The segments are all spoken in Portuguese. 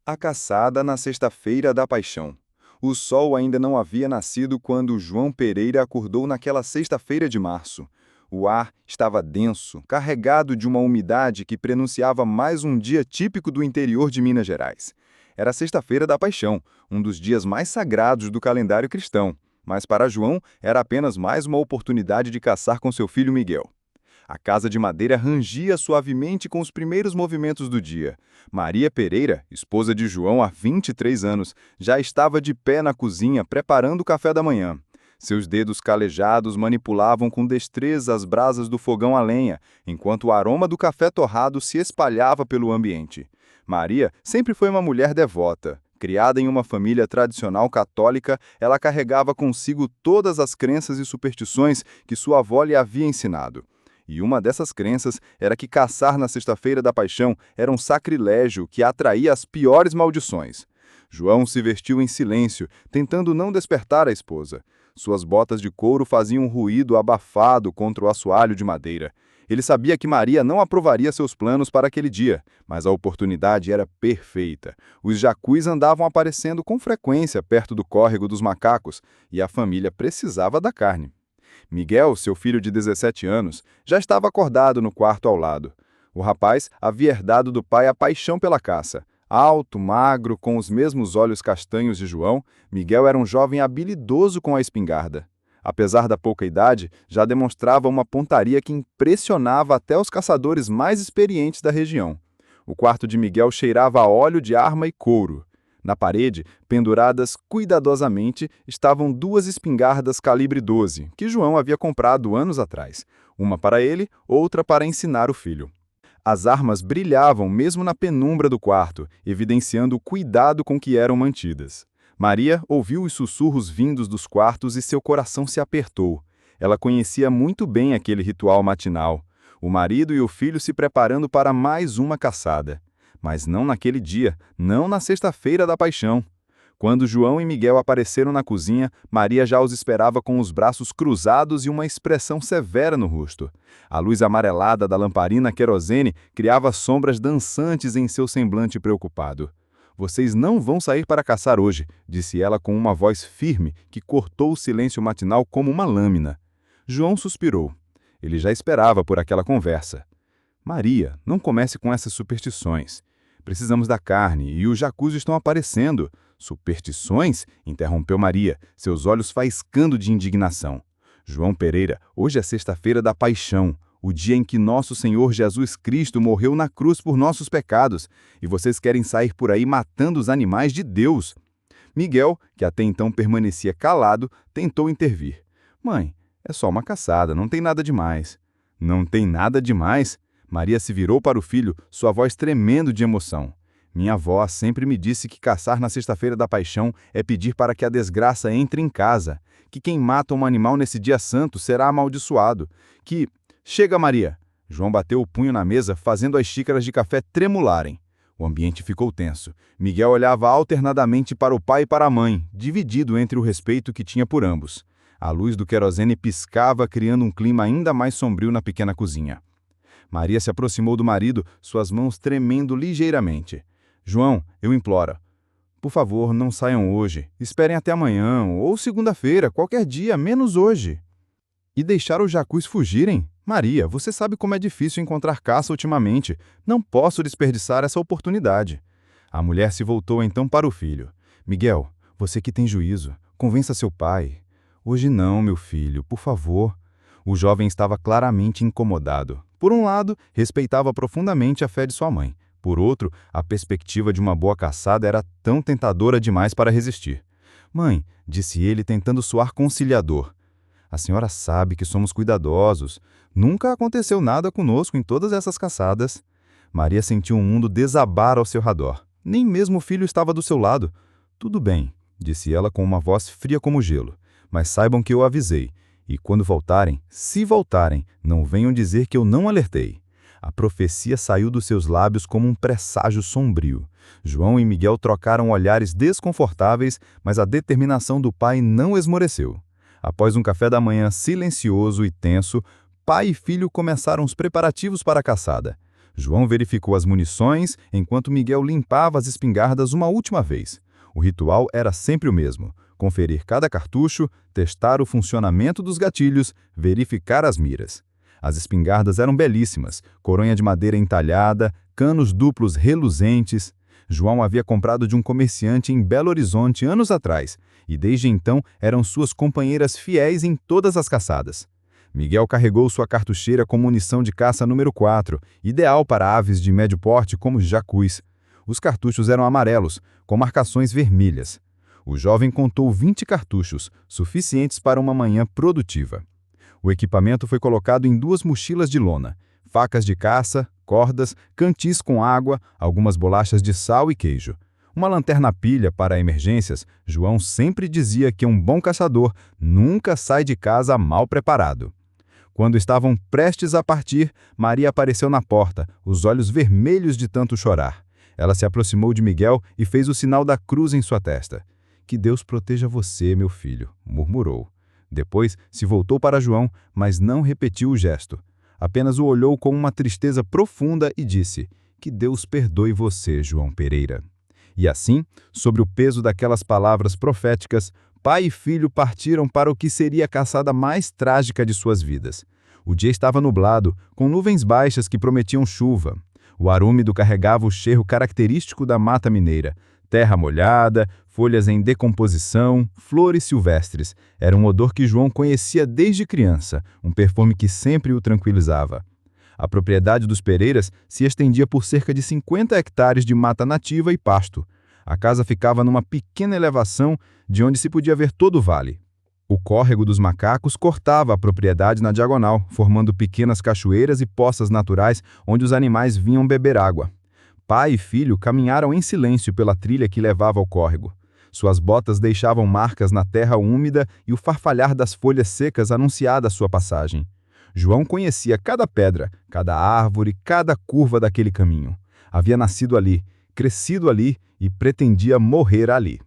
A caçada na Sexta-feira da Paixão. O sol ainda não havia nascido quando João Pereira acordou naquela sexta-feira de março. O ar estava denso, carregado de uma umidade que prenunciava mais um dia típico do interior de Minas Gerais. Era a Sexta-feira da Paixão, um dos dias mais sagrados do calendário cristão, mas para João era apenas mais uma oportunidade de caçar com seu filho Miguel. A casa de madeira rangia suavemente com os primeiros movimentos do dia. Maria Pereira, esposa de João há 23 anos, já estava de pé na cozinha preparando o café da manhã. Seus dedos calejados manipulavam com destreza as brasas do fogão a lenha, enquanto o aroma do café torrado se espalhava pelo ambiente. Maria sempre foi uma mulher devota. Criada em uma família tradicional católica, ela carregava consigo todas as crenças e superstições que sua avó lhe havia ensinado. E uma dessas crenças era que caçar na Sexta-feira da Paixão era um sacrilégio que atraía as piores maldições. João se vestiu em silêncio, tentando não despertar a esposa. Suas botas de couro faziam um ruído abafado contra o assoalho de madeira. Ele sabia que Maria não aprovaria seus planos para aquele dia, mas a oportunidade era perfeita. Os jacus andavam aparecendo com frequência perto do córrego dos macacos, e a família precisava da carne. Miguel, seu filho de 17 anos, já estava acordado no quarto ao lado. O rapaz havia herdado do pai a paixão pela caça. Alto, magro, com os mesmos olhos castanhos de João, Miguel era um jovem habilidoso com a espingarda. Apesar da pouca idade, já demonstrava uma pontaria que impressionava até os caçadores mais experientes da região. O quarto de Miguel cheirava a óleo de arma e couro. Na parede, penduradas cuidadosamente, estavam duas espingardas calibre 12, que João havia comprado anos atrás. Uma para ele, outra para ensinar o filho. As armas brilhavam mesmo na penumbra do quarto, evidenciando o cuidado com que eram mantidas. Maria ouviu os sussurros vindos dos quartos e seu coração se apertou. Ela conhecia muito bem aquele ritual matinal. O marido e o filho se preparando para mais uma caçada. Mas não naquele dia, não na Sexta-feira da Paixão. Quando João e Miguel apareceram na cozinha, Maria já os esperava com os braços cruzados e uma expressão severa no rosto. A luz amarelada da lamparina querosene criava sombras dançantes em seu semblante preocupado. "Vocês não vão sair para caçar hoje", disse ela com uma voz firme que cortou o silêncio matinal como uma lâmina. João suspirou. Ele já esperava por aquela conversa. "Maria, não comece com essas superstições. Precisamos da carne e os jacus estão aparecendo." "Superstições?" interrompeu Maria, seus olhos faiscando de indignação. "João Pereira, hoje é Sexta-feira da Paixão, o dia em que nosso Senhor Jesus Cristo morreu na cruz por nossos pecados, e vocês querem sair por aí matando os animais de Deus." Miguel, que até então permanecia calado, tentou intervir. "Mãe, é só uma caçada, não tem nada demais." "Não tem nada demais?" Maria se virou para o filho, sua voz tremendo de emoção. "Minha avó sempre me disse que caçar na Sexta-feira da Paixão é pedir para que a desgraça entre em casa, que quem mata um animal nesse dia santo será amaldiçoado, que... Chega, Maria!" João bateu o punho na mesa, fazendo as xícaras de café tremularem. O ambiente ficou tenso. Miguel olhava alternadamente para o pai e para a mãe, dividido entre o respeito que tinha por ambos. A luz do querosene piscava, criando um clima ainda mais sombrio na pequena cozinha. Maria se aproximou do marido, suas mãos tremendo ligeiramente. "João, eu imploro. Por favor, não saiam hoje. Esperem até amanhã, ou segunda-feira, qualquer dia, menos hoje." "E deixar os jacus fugirem? Maria, você sabe como é difícil encontrar caça ultimamente. Não posso desperdiçar essa oportunidade." A mulher se voltou então para o filho. "Miguel, você que tem juízo, convença seu pai." "Hoje não, meu filho, por favor." O jovem estava claramente incomodado. Por um lado, respeitava profundamente a fé de sua mãe. Por outro, a perspectiva de uma boa caçada era tão tentadora demais para resistir. "Mãe", disse ele tentando soar conciliador, "a senhora sabe que somos cuidadosos. Nunca aconteceu nada conosco em todas essas caçadas." Maria sentiu um mundo desabar ao seu redor. Nem mesmo o filho estava do seu lado. "Tudo bem", disse ela com uma voz fria como gelo, "mas saibam que eu avisei. E quando voltarem, se voltarem, não venham dizer que eu não alertei." A profecia saiu dos seus lábios como um presságio sombrio. João e Miguel trocaram olhares desconfortáveis, mas a determinação do pai não esmoreceu. Após um café da manhã silencioso e tenso, pai e filho começaram os preparativos para a caçada. João verificou as munições enquanto Miguel limpava as espingardas uma última vez. O ritual era sempre o mesmo: conferir cada cartucho, testar o funcionamento dos gatilhos, verificar as miras. As espingardas eram belíssimas, coronha de madeira entalhada, canos duplos reluzentes. João havia comprado de um comerciante em Belo Horizonte anos atrás, e desde então eram suas companheiras fiéis em todas as caçadas. Miguel carregou sua cartucheira com munição de caça número 4, ideal para aves de médio porte como jacus. Os cartuchos eram amarelos, com marcações vermelhas. O jovem contou 20 cartuchos, suficientes para uma manhã produtiva. O equipamento foi colocado em 2 mochilas de lona, facas de caça, cordas, cantis com água, algumas bolachas de sal e queijo. Uma lanterna-pilha para emergências. João sempre dizia que um bom caçador nunca sai de casa mal preparado. Quando estavam prestes a partir, Maria apareceu na porta, os olhos vermelhos de tanto chorar. Ela se aproximou de Miguel e fez o sinal da cruz em sua testa. "Que Deus proteja você, meu filho", murmurou. Depois se voltou para João, mas não repetiu o gesto. Apenas o olhou com uma tristeza profunda e disse: "Que Deus perdoe você, João Pereira." E assim, sobre o peso daquelas palavras proféticas, pai e filho partiram para o que seria a caçada mais trágica de suas vidas. O dia estava nublado, com nuvens baixas que prometiam chuva. O ar úmido carregava o cheiro característico da mata mineira. Terra molhada, folhas em decomposição, flores silvestres. Era um odor que João conhecia desde criança, um perfume que sempre o tranquilizava. A propriedade dos Pereiras se estendia por cerca de 50 hectares de mata nativa e pasto. A casa ficava numa pequena elevação de onde se podia ver todo o vale. O córrego dos macacos cortava a propriedade na diagonal, formando pequenas cachoeiras e poças naturais onde os animais vinham beber água. Pai e filho caminharam em silêncio pela trilha que levava ao córrego. Suas botas deixavam marcas na terra úmida e o farfalhar das folhas secas anunciava a sua passagem. João conhecia cada pedra, cada árvore, cada curva daquele caminho. Havia nascido ali, crescido ali e pretendia morrer ali.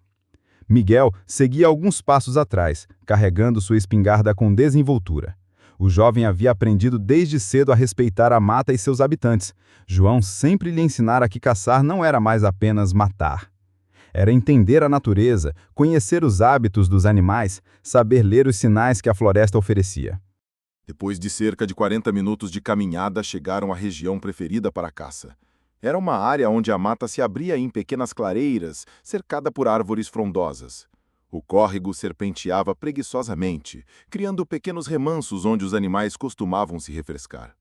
Miguel seguia alguns passos atrás, carregando sua espingarda com desenvoltura. O jovem havia aprendido desde cedo a respeitar a mata e seus habitantes. João sempre lhe ensinara que caçar não era mais apenas matar. Era entender a natureza, conhecer os hábitos dos animais, saber ler os sinais que a floresta oferecia. Depois de cerca de 40 minutos de caminhada, chegaram à região preferida para a caça. Era uma área onde a mata se abria em pequenas clareiras, cercada por árvores frondosas. O córrego serpenteava preguiçosamente, criando pequenos remansos onde os animais costumavam se refrescar.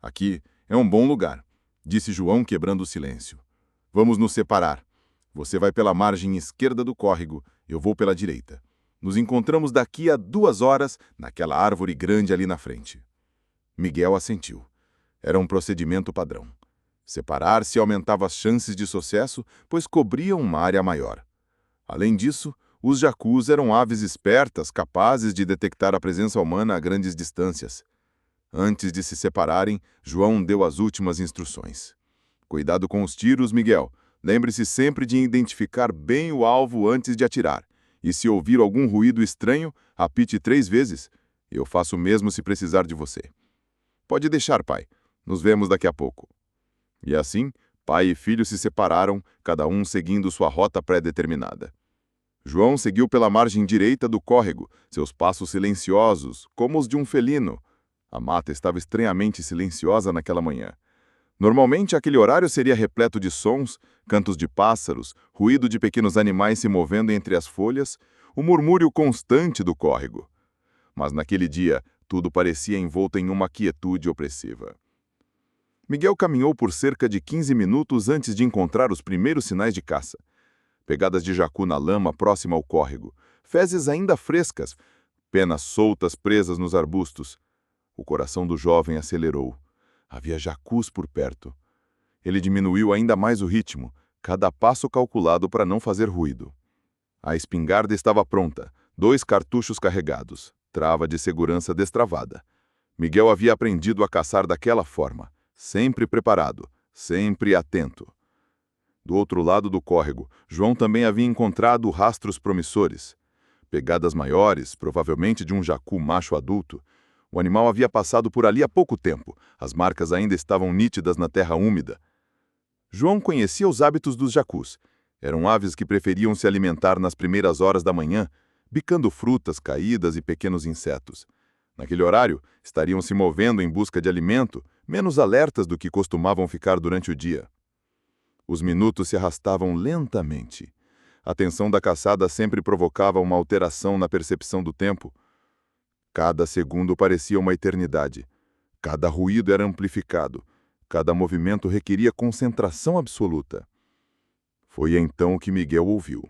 "Aqui é um bom lugar", disse João, quebrando o silêncio. "Vamos nos separar. Você vai pela margem esquerda do córrego, eu vou pela direita. Nos encontramos daqui a 2 horas, naquela árvore grande ali na frente." Miguel assentiu. Era um procedimento padrão. Separar-se aumentava as chances de sucesso, pois cobriam uma área maior. Além disso, os jacus eram aves espertas, capazes de detectar a presença humana a grandes distâncias. Antes de se separarem, João deu as últimas instruções. "Cuidado com os tiros, Miguel. Lembre-se sempre de identificar bem o alvo antes de atirar. E se ouvir algum ruído estranho, apite 3 vezes. Eu faço o mesmo se precisar de você." "Pode deixar, pai. Nos vemos daqui a pouco." E assim, pai e filho se separaram, cada um seguindo sua rota pré-determinada. João seguiu pela margem direita do córrego, seus passos silenciosos, como os de um felino. A mata estava estranhamente silenciosa naquela manhã. Normalmente, aquele horário seria repleto de sons, cantos de pássaros, ruído de pequenos animais se movendo entre as folhas, o murmúrio constante do córrego. Mas naquele dia, tudo parecia envolto em uma quietude opressiva. Miguel caminhou por cerca de 15 minutos antes de encontrar os primeiros sinais de caça. Pegadas de jacu na lama próxima ao córrego, fezes ainda frescas, penas soltas presas nos arbustos. O coração do jovem acelerou. Havia jacus por perto. Ele diminuiu ainda mais o ritmo, cada passo calculado para não fazer ruído. A espingarda estava pronta, 2 cartuchos carregados, trava de segurança destravada. Miguel havia aprendido a caçar daquela forma, sempre preparado, sempre atento. Do outro lado do córrego, João também havia encontrado rastros promissores. Pegadas maiores, provavelmente de um jacu macho adulto. O animal havia passado por ali há pouco tempo. As marcas ainda estavam nítidas na terra úmida. João conhecia os hábitos dos jacus. Eram aves que preferiam se alimentar nas primeiras horas da manhã, bicando frutas caídas e pequenos insetos. Naquele horário, estariam se movendo em busca de alimento, menos alertas do que costumavam ficar durante o dia. Os minutos se arrastavam lentamente. A tensão da caçada sempre provocava uma alteração na percepção do tempo. Cada segundo parecia uma eternidade. Cada ruído era amplificado. Cada movimento requeria concentração absoluta. Foi então que Miguel ouviu.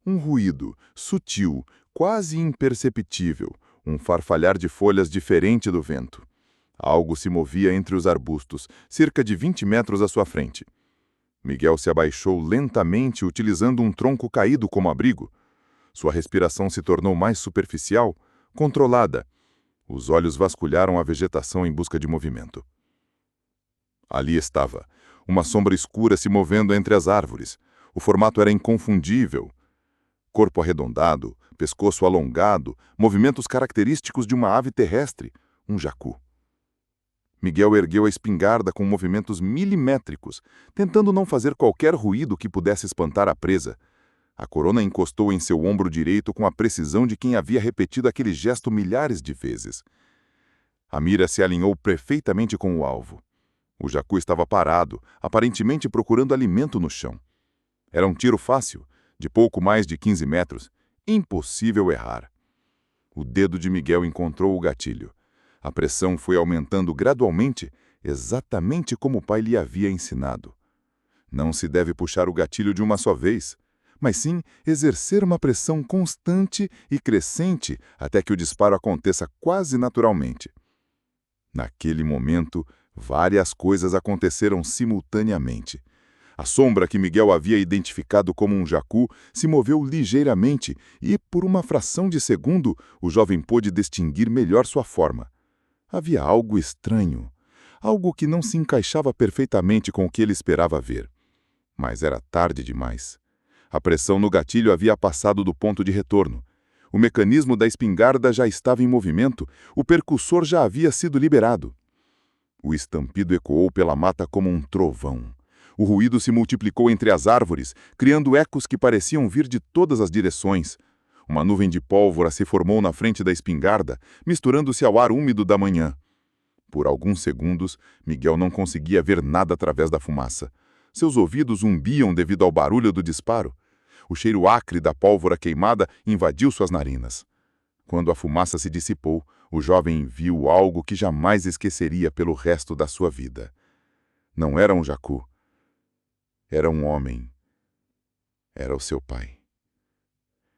Um ruído, sutil, quase imperceptível, um farfalhar de folhas diferente do vento. Algo se movia entre os arbustos, cerca de 20 metros à sua frente. Miguel se abaixou lentamente, utilizando um tronco caído como abrigo. Sua respiração se tornou mais superficial, controlada. Os olhos vasculharam a vegetação em busca de movimento. Ali estava, uma sombra escura se movendo entre as árvores. O formato era inconfundível. Corpo arredondado, pescoço alongado, movimentos característicos de uma ave terrestre, um jacu. Miguel ergueu a espingarda com movimentos milimétricos, tentando não fazer qualquer ruído que pudesse espantar a presa. A corona encostou em seu ombro direito com a precisão de quem havia repetido aquele gesto milhares de vezes. A mira se alinhou perfeitamente com o alvo. O jacu estava parado, aparentemente procurando alimento no chão. Era um tiro fácil, de pouco mais de 15 metros. Impossível errar. O dedo de Miguel encontrou o gatilho. A pressão foi aumentando gradualmente, exatamente como o pai lhe havia ensinado. Não se deve puxar o gatilho de uma só vez, mas sim exercer uma pressão constante e crescente até que o disparo aconteça quase naturalmente. Naquele momento, várias coisas aconteceram simultaneamente. A sombra que Miguel havia identificado como um jacu se moveu ligeiramente e, por uma fração de segundo, o jovem pôde distinguir melhor sua forma. Havia algo estranho, algo que não se encaixava perfeitamente com o que ele esperava ver. Mas era tarde demais. A pressão no gatilho havia passado do ponto de retorno. O mecanismo da espingarda já estava em movimento, o percussor já havia sido liberado. O estampido ecoou pela mata como um trovão. O ruído se multiplicou entre as árvores, criando ecos que pareciam vir de todas as direções. Uma nuvem de pólvora se formou na frente da espingarda, misturando-se ao ar úmido da manhã. Por alguns segundos, Miguel não conseguia ver nada através da fumaça. Seus ouvidos zumbiam devido ao barulho do disparo. O cheiro acre da pólvora queimada invadiu suas narinas. Quando a fumaça se dissipou, o jovem viu algo que jamais esqueceria pelo resto da sua vida. Não era um jacu. Era um homem. Era o seu pai.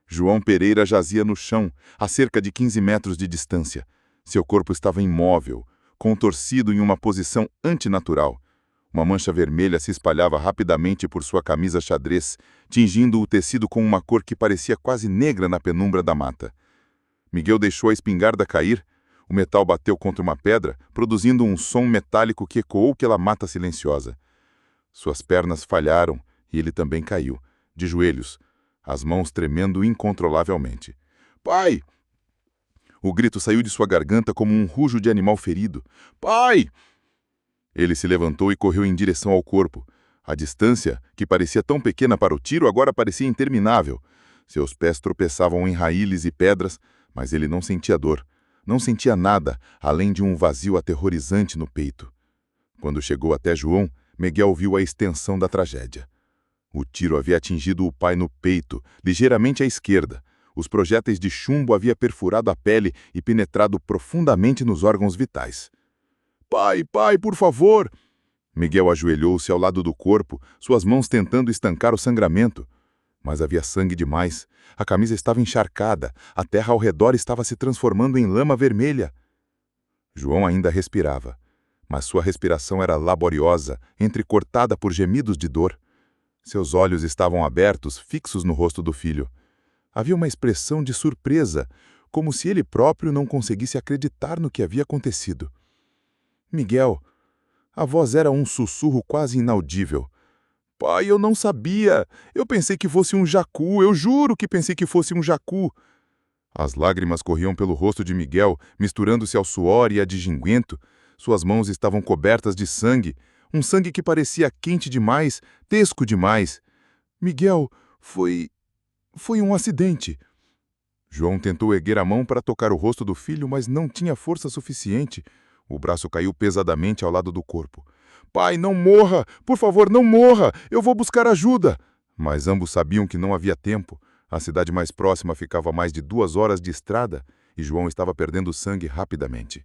João Pereira jazia no chão, a cerca de 15 metros de distância. Seu corpo estava imóvel, contorcido em uma posição antinatural. Uma mancha vermelha se espalhava rapidamente por sua camisa xadrez, tingindo o tecido com uma cor que parecia quase negra na penumbra da mata. Miguel deixou a espingarda cair. O metal bateu contra uma pedra, produzindo um som metálico que ecoou pela mata silenciosa. Suas pernas falharam e ele também caiu, de joelhos, as mãos tremendo incontrolavelmente. "Pai!" O grito saiu de sua garganta como um rujo de animal ferido. "Pai!" Ele se levantou e correu em direção ao corpo. A distância, que parecia tão pequena para o tiro, agora parecia interminável. Seus pés tropeçavam em raízes e pedras, mas ele não sentia dor. Não sentia nada, além de um vazio aterrorizante no peito. Quando chegou até João, Miguel viu a extensão da tragédia. O tiro havia atingido o pai no peito, ligeiramente à esquerda. Os projéteis de chumbo haviam perfurado a pele e penetrado profundamente nos órgãos vitais. "Pai, pai, por favor!" Miguel ajoelhou-se ao lado do corpo, suas mãos tentando estancar o sangramento. Mas havia sangue demais. A camisa estava encharcada, a terra ao redor estava se transformando em lama vermelha. João ainda respirava, mas sua respiração era laboriosa, entrecortada por gemidos de dor. Seus olhos estavam abertos, fixos no rosto do filho. Havia uma expressão de surpresa, como se ele próprio não conseguisse acreditar no que havia acontecido. "Miguel." A voz era um sussurro quase inaudível. "Pai, eu não sabia. Eu pensei que fosse um jacu. Eu juro que pensei que fosse um jacu." As lágrimas corriam pelo rosto de Miguel, misturando-se ao suor e a de Jinguento. Suas mãos estavam cobertas de sangue, um sangue que parecia quente demais, tesco demais. Miguel, foi um acidente. João tentou erguer a mão para tocar o rosto do filho, mas não tinha força suficiente. O braço caiu pesadamente ao lado do corpo. Pai, não morra! Por favor, não morra! Eu vou buscar ajuda! Mas ambos sabiam que não havia tempo. A cidade mais próxima ficava a mais de 2 horas de estrada e João estava perdendo sangue rapidamente.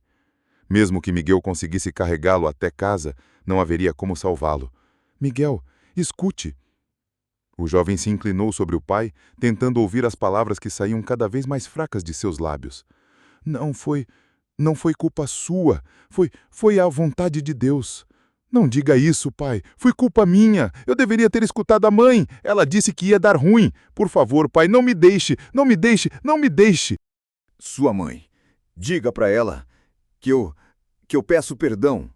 Mesmo que Miguel conseguisse carregá-lo até casa, não haveria como salvá-lo. Miguel, escute! O jovem se inclinou sobre o pai, tentando ouvir as palavras que saíam cada vez mais fracas de seus lábios. Não foi culpa sua. Foi a vontade de Deus. Não diga isso, pai. Foi culpa minha. Eu deveria ter escutado a mãe. Ela disse que ia dar ruim. Por favor, pai, não me deixe. Não me deixe. Não me deixe. Sua mãe. Diga para ela que eu peço perdão.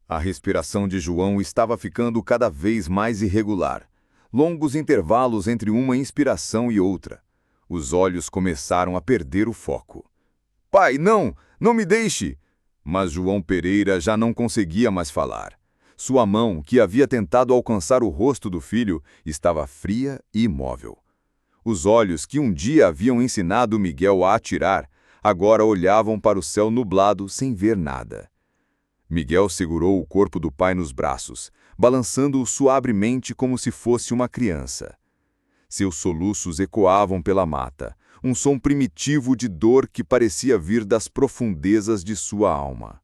A respiração de João estava ficando cada vez mais irregular. Longos intervalos entre uma inspiração e outra. Os olhos começaram a perder o foco. Pai, não! Não me deixe! Mas João Pereira já não conseguia mais falar. Sua mão, que havia tentado alcançar o rosto do filho, estava fria e imóvel. Os olhos que um dia haviam ensinado Miguel a atirar, agora olhavam para o céu nublado sem ver nada. Miguel segurou o corpo do pai nos braços, balançando-o suavemente como se fosse uma criança. Seus soluços ecoavam pela mata, um som primitivo de dor que parecia vir das profundezas de sua alma.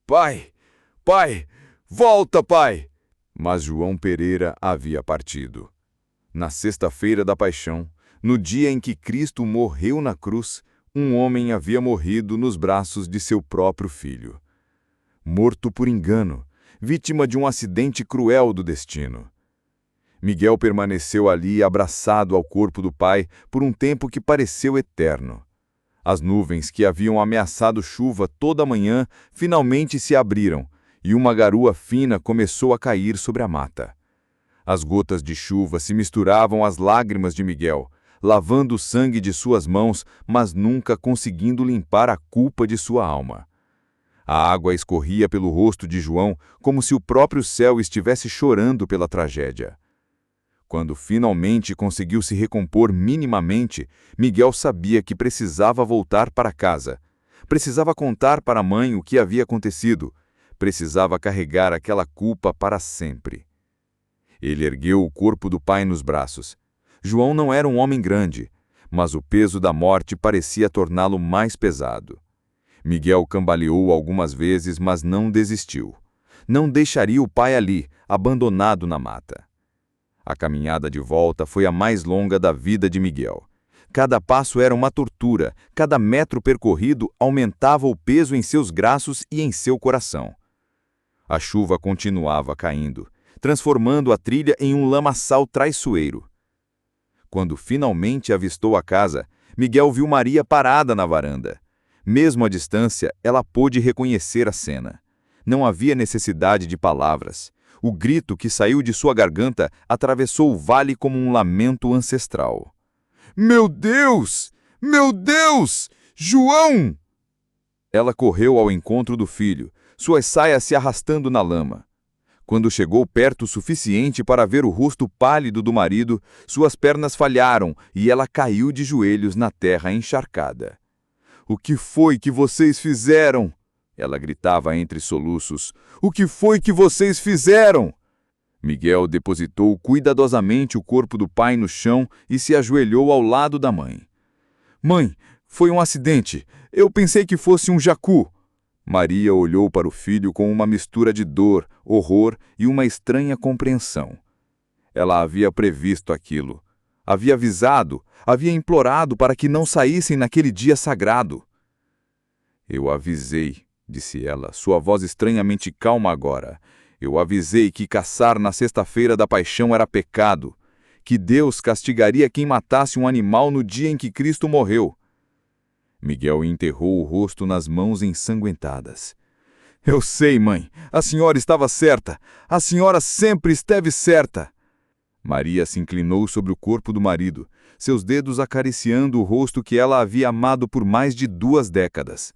Pai! Pai! Volta, pai! Mas João Pereira havia partido. Na sexta-feira da Paixão, no dia em que Cristo morreu na cruz, um homem havia morrido nos braços de seu próprio filho. Morto por engano, vítima de um acidente cruel do destino. Miguel permaneceu ali abraçado ao corpo do pai por um tempo que pareceu eterno. As nuvens que haviam ameaçado chuva toda a manhã finalmente se abriram e uma garoa fina começou a cair sobre a mata. As gotas de chuva se misturavam às lágrimas de Miguel, lavando o sangue de suas mãos, mas nunca conseguindo limpar a culpa de sua alma. A água escorria pelo rosto de João como se o próprio céu estivesse chorando pela tragédia. Quando finalmente conseguiu se recompor minimamente, Miguel sabia que precisava voltar para casa. Precisava contar para a mãe o que havia acontecido. Precisava carregar aquela culpa para sempre. Ele ergueu o corpo do pai nos braços. João não era um homem grande, mas o peso da morte parecia torná-lo mais pesado. Miguel cambaleou algumas vezes, mas não desistiu. Não deixaria o pai ali, abandonado na mata. A caminhada de volta foi a mais longa da vida de Miguel. Cada passo era uma tortura, cada metro percorrido aumentava o peso em seus braços e em seu coração. A chuva continuava caindo, transformando a trilha em um lamaçal traiçoeiro. Quando finalmente avistou a casa, Miguel viu Maria parada na varanda. Mesmo à distância, ela pôde reconhecer a cena. Não havia necessidade de palavras. O grito que saiu de sua garganta atravessou o vale como um lamento ancestral. Meu Deus! Meu Deus! João! Ela correu ao encontro do filho, suas saias se arrastando na lama. Quando chegou perto o suficiente para ver o rosto pálido do marido, suas pernas falharam e ela caiu de joelhos na terra encharcada. O que foi que vocês fizeram? Ela gritava entre soluços. O que foi que vocês fizeram? Miguel depositou cuidadosamente o corpo do pai no chão e se ajoelhou ao lado da mãe. Mãe, foi um acidente. Eu pensei que fosse um jacu. Maria olhou para o filho com uma mistura de dor, horror e uma estranha compreensão. Ela havia previsto aquilo. Havia avisado, havia implorado para que não saíssem naquele dia sagrado. Eu avisei, disse ela, sua voz estranhamente calma agora. Eu avisei que caçar na sexta-feira da Paixão era pecado, que Deus castigaria quem matasse um animal no dia em que Cristo morreu. Miguel enterrou o rosto nas mãos ensanguentadas. Eu sei, mãe, a senhora estava certa, a senhora sempre esteve certa. Maria se inclinou sobre o corpo do marido, seus dedos acariciando o rosto que ela havia amado por mais de 2 décadas.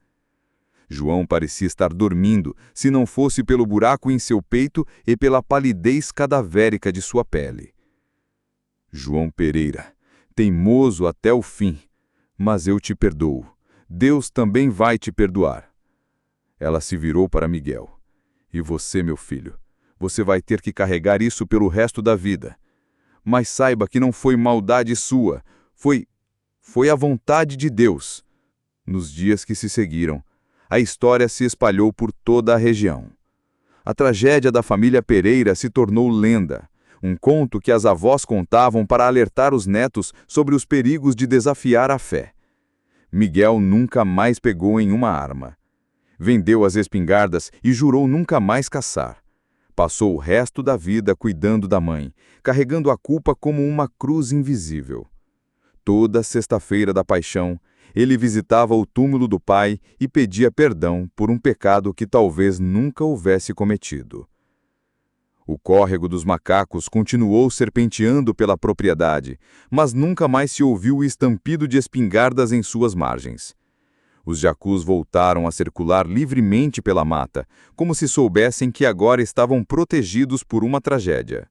João parecia estar dormindo, se não fosse pelo buraco em seu peito e pela palidez cadavérica de sua pele. João Pereira, teimoso até o fim, mas eu te perdoo. Deus também vai te perdoar. Ela se virou para Miguel. E você, meu filho, você vai ter que carregar isso pelo resto da vida. Mas saiba que não foi maldade sua, foi a vontade de Deus. Nos dias que se seguiram, a história se espalhou por toda a região. A tragédia da família Pereira se tornou lenda, um conto que as avós contavam para alertar os netos sobre os perigos de desafiar a fé. Miguel nunca mais pegou em uma arma. Vendeu as espingardas e jurou nunca mais caçar. Passou o resto da vida cuidando da mãe, carregando a culpa como uma cruz invisível. Toda sexta-feira da Paixão, ele visitava o túmulo do pai e pedia perdão por um pecado que talvez nunca houvesse cometido. O córrego dos macacos continuou serpenteando pela propriedade, mas nunca mais se ouviu o estampido de espingardas em suas margens. Os jacus voltaram a circular livremente pela mata, como se soubessem que agora estavam protegidos por uma tragédia.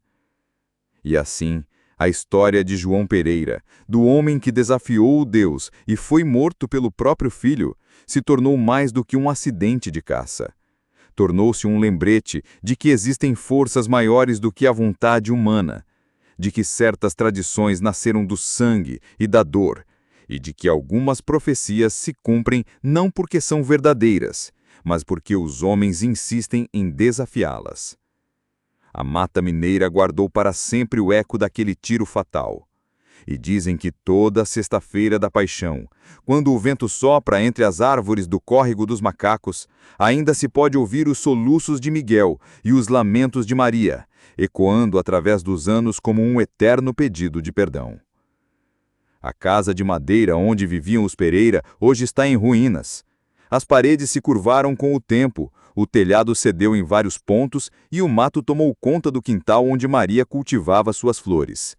E assim, a história de João Pereira, do homem que desafiou o Deus e foi morto pelo próprio filho, se tornou mais do que um acidente de caça. Tornou-se um lembrete de que existem forças maiores do que a vontade humana, de que certas tradições nasceram do sangue e da dor, e de que algumas profecias se cumprem não porque são verdadeiras, mas porque os homens insistem em desafiá-las. A Mata Mineira guardou para sempre o eco daquele tiro fatal. E dizem que toda sexta-feira da Paixão, quando o vento sopra entre as árvores do córrego dos macacos, ainda se pode ouvir os soluços de Miguel e os lamentos de Maria, ecoando através dos anos como um eterno pedido de perdão. A casa de madeira onde viviam os Pereira hoje está em ruínas. As paredes se curvaram com o tempo, o telhado cedeu em vários pontos e o mato tomou conta do quintal onde Maria cultivava suas flores.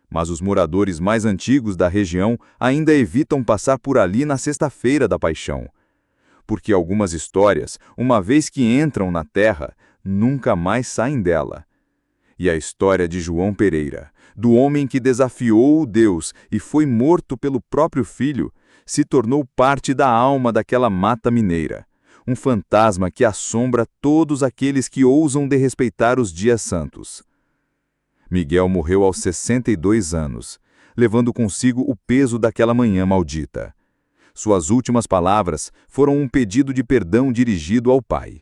Mas os moradores mais antigos da região ainda evitam passar por ali na sexta-feira da Paixão. Porque algumas histórias, uma vez que entram na terra, nunca mais saem dela. E a história de João Pereira, do homem que desafiou o Deus e foi morto pelo próprio filho, se tornou parte da alma daquela Mata Mineira, um fantasma que assombra todos aqueles que ousam desrespeitar os dias santos. Miguel morreu aos 62 anos, levando consigo o peso daquela manhã maldita. Suas últimas palavras foram um pedido de perdão dirigido ao pai.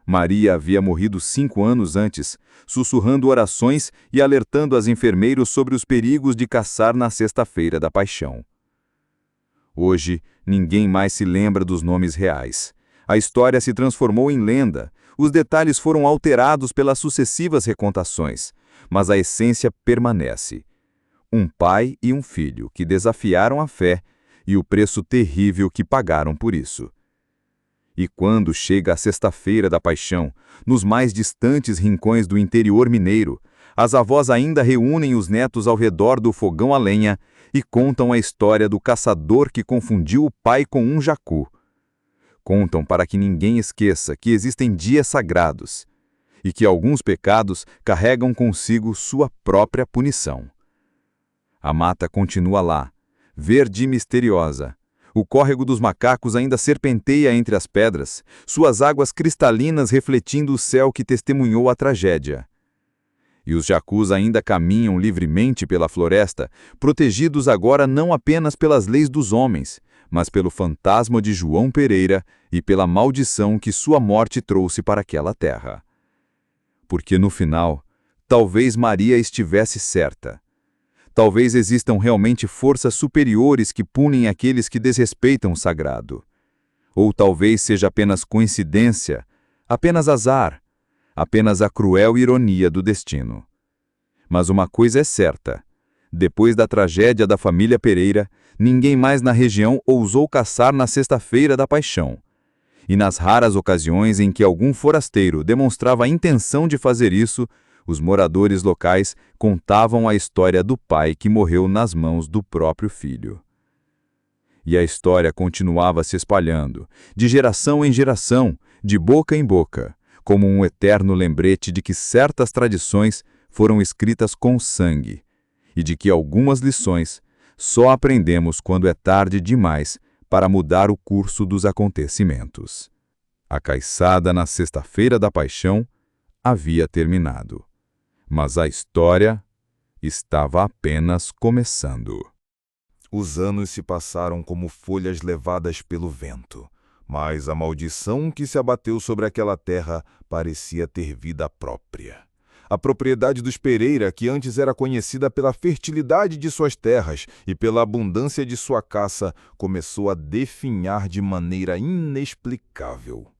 Maria havia morrido 5 anos antes, sussurrando orações e alertando as enfermeiros sobre os perigos de caçar na sexta-feira da Paixão. Hoje, ninguém mais se lembra dos nomes reais. A história se transformou em lenda, os detalhes foram alterados pelas sucessivas recontações, mas a essência permanece. Um pai e um filho que desafiaram a fé e o preço terrível que pagaram por isso. E quando chega a sexta-feira da Paixão, nos mais distantes rincões do interior mineiro, as avós ainda reúnem os netos ao redor do fogão a lenha e contam a história do caçador que confundiu o pai com um jacu. Contam para que ninguém esqueça que existem dias sagrados e que alguns pecados carregam consigo sua própria punição. A mata continua lá, verde e misteriosa. O córrego dos macacos ainda serpenteia entre as pedras, suas águas cristalinas refletindo o céu que testemunhou a tragédia. E os jacus ainda caminham livremente pela floresta, protegidos agora não apenas pelas leis dos homens, mas pelo fantasma de João Pereira e pela maldição que sua morte trouxe para aquela terra. Porque no final, talvez Maria estivesse certa. Talvez existam realmente forças superiores que punem aqueles que desrespeitam o sagrado. Ou talvez seja apenas coincidência, apenas azar, apenas a cruel ironia do destino. Mas uma coisa é certa: depois da tragédia da família Pereira, ninguém mais na região ousou caçar na sexta-feira da Paixão. E nas raras ocasiões em que algum forasteiro demonstrava a intenção de fazer isso, Os moradores locais contavam a história do pai que morreu nas mãos do próprio filho. E a história continuava se espalhando, de geração em geração, de boca em boca, como um eterno lembrete de que certas tradições foram escritas com sangue, e de que algumas lições só aprendemos quando é tarde demais para mudar o curso dos acontecimentos. A caiçada na Sexta-feira da Paixão havia terminado, mas a história estava apenas começando. Os anos se passaram como folhas levadas pelo vento, mas a maldição que se abateu sobre aquela terra parecia ter vida própria. A propriedade dos Pereira, que antes era conhecida pela fertilidade de suas terras e pela abundância de sua caça, começou a definhar de maneira inexplicável.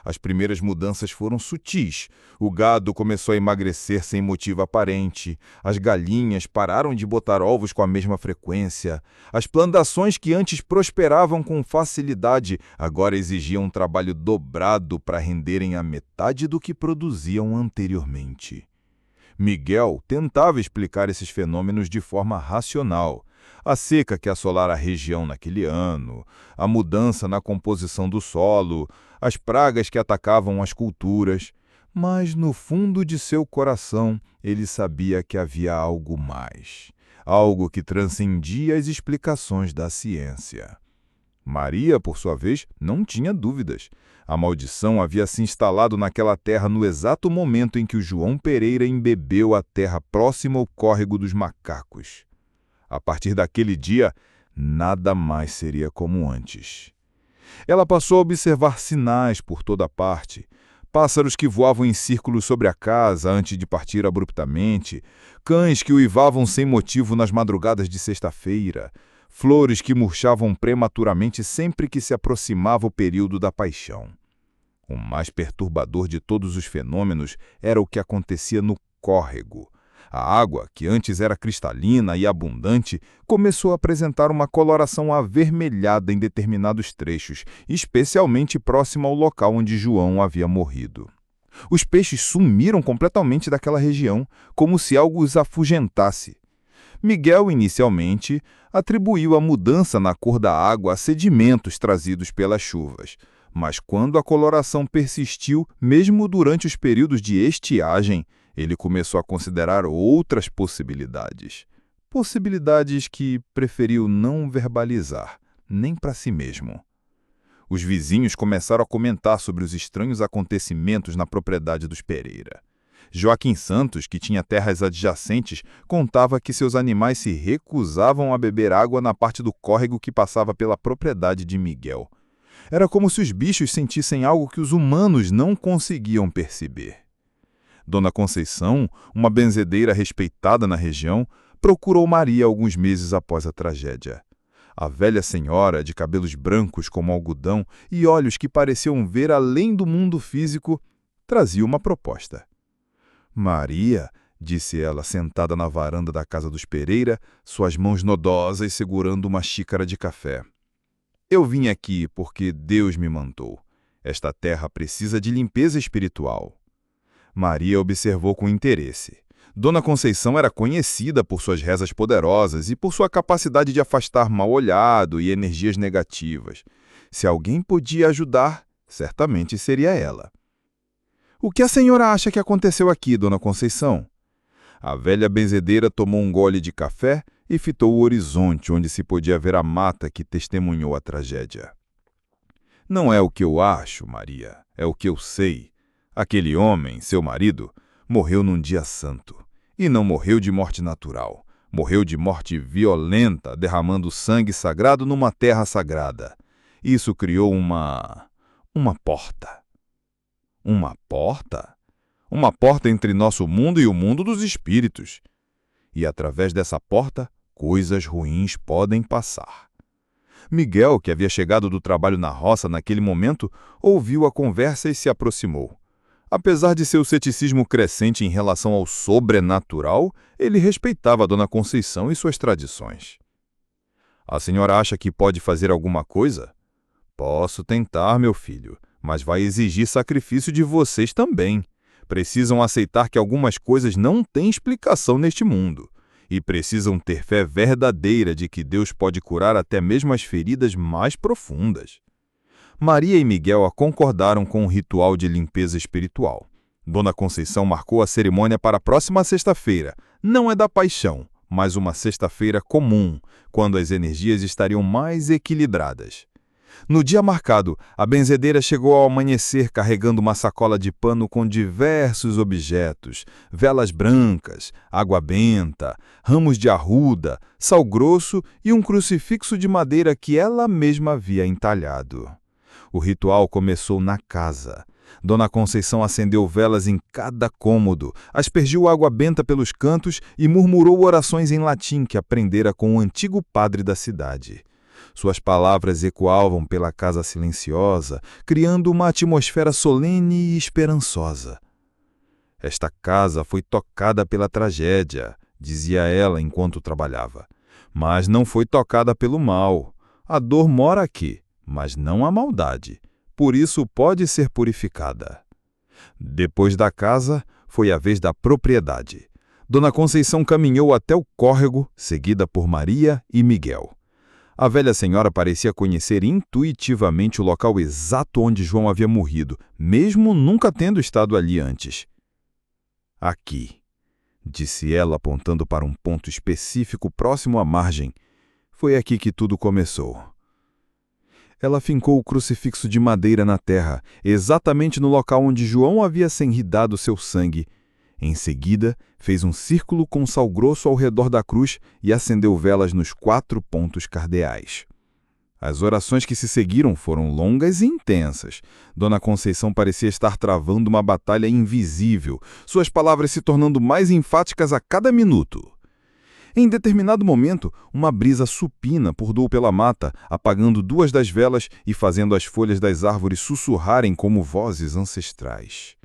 As primeiras mudanças foram sutis. O gado começou a emagrecer sem motivo aparente. As galinhas pararam de botar ovos com a mesma frequência. As plantações que antes prosperavam com facilidade agora exigiam um trabalho dobrado para renderem a metade do que produziam anteriormente. Miguel tentava explicar esses fenômenos de forma racional. A seca que assolara a região naquele ano, a mudança na composição do solo, as pragas que atacavam as culturas, mas no fundo de seu coração ele sabia que havia algo mais, algo que transcendia as explicações da ciência. Maria, por sua vez, não tinha dúvidas. A maldição havia se instalado naquela terra no exato momento em que o João Pereira embebeu a terra próxima ao córrego dos macacos. A partir daquele dia, nada mais seria como antes. Ela passou a observar sinais por toda parte, pássaros que voavam em círculos sobre a casa antes de partir abruptamente, cães que uivavam sem motivo nas madrugadas de sexta-feira, flores que murchavam prematuramente sempre que se aproximava o período da paixão. O mais perturbador de todos os fenômenos era o que acontecia no córrego. A água, que antes era cristalina e abundante, começou a apresentar uma coloração avermelhada em determinados trechos, especialmente próximo ao local onde João havia morrido. Os peixes sumiram completamente daquela região, como se algo os afugentasse. Miguel, inicialmente, atribuiu a mudança na cor da água a sedimentos trazidos pelas chuvas, mas quando a coloração persistiu, mesmo durante os períodos de estiagem, ele começou a considerar outras possibilidades. Possibilidades que preferiu não verbalizar, nem para si mesmo. Os vizinhos começaram a comentar sobre os estranhos acontecimentos na propriedade dos Pereira. Joaquim Santos, que tinha terras adjacentes, contava que seus animais se recusavam a beber água na parte do córrego que passava pela propriedade de Miguel. Era como se os bichos sentissem algo que os humanos não conseguiam perceber. Dona Conceição, uma benzedeira respeitada na região, procurou Maria alguns meses após a tragédia. A velha senhora, de cabelos brancos como algodão e olhos que pareciam ver além do mundo físico, trazia uma proposta. Maria, disse ela, sentada na varanda da casa dos Pereira, suas mãos nodosas segurando uma xícara de café. Eu vim aqui porque Deus me mandou. Esta terra precisa de limpeza espiritual. Maria observou com interesse. Dona Conceição era conhecida por suas rezas poderosas e por sua capacidade de afastar mal-olhado e energias negativas. Se alguém podia ajudar, certamente seria ela. O que a senhora acha que aconteceu aqui, Dona Conceição? A velha benzedeira tomou um gole de café e fitou o horizonte onde se podia ver a mata que testemunhou a tragédia. Não é o que eu acho, Maria, é o que eu sei. Aquele homem, seu marido, morreu num dia santo. E não morreu de morte natural. Morreu de morte violenta, derramando sangue sagrado numa terra sagrada. Isso criou uma porta. Uma porta? Uma porta entre nosso mundo e o mundo dos espíritos. E através dessa porta, coisas ruins podem passar. Miguel, que havia chegado do trabalho na roça naquele momento, ouviu a conversa e se aproximou. Apesar de seu ceticismo crescente em relação ao sobrenatural, ele respeitava a Dona Conceição e suas tradições. A senhora acha que pode fazer alguma coisa? Posso tentar, meu filho, mas vai exigir sacrifício de vocês também. precisam aceitar que algumas coisas não têm explicação neste mundo. E precisam ter fé verdadeira de que Deus pode curar até mesmo as feridas mais profundas. Maria e Miguel concordaram com o ritual de limpeza espiritual. Dona Conceição marcou a cerimônia para a próxima sexta-feira. Não é da paixão, mas uma sexta-feira comum, quando as energias estariam mais equilibradas. No dia marcado, a benzedeira chegou ao amanhecer carregando uma sacola de pano com diversos objetos, velas brancas, água benta, ramos de arruda, sal grosso e um crucifixo de madeira que ela mesma havia entalhado. O ritual começou na casa. Dona Conceição acendeu velas em cada cômodo, aspergiu água benta pelos cantos e murmurou orações em latim que aprendera com o antigo padre da cidade. Suas palavras ecoavam pela casa silenciosa, criando uma atmosfera solene e esperançosa. Esta casa foi tocada pela tragédia, dizia ela enquanto trabalhava. Mas não foi tocada pelo mal. A dor mora aqui, mas não a maldade. Por isso pode ser purificada. Depois da casa, foi a vez da propriedade. Dona Conceição caminhou até o córrego, seguida por Maria e Miguel. A velha senhora parecia conhecer intuitivamente o local exato onde João havia morrido, mesmo nunca tendo estado ali antes. Aqui, disse ela apontando para um ponto específico próximo à margem. Foi aqui que tudo começou. Ela fincou o crucifixo de madeira na terra, exatamente no local onde João havia enridado seu sangue. Em seguida, fez um círculo com sal grosso ao redor da cruz e acendeu velas nos 4 pontos cardeais. As orações que se seguiram foram longas e intensas. Dona Conceição parecia estar travando uma batalha invisível, suas palavras se tornando mais enfáticas a cada minuto. Em determinado momento, uma brisa supina purdou pela mata, apagando 2 das velas e fazendo as folhas das árvores sussurrarem como vozes ancestrais.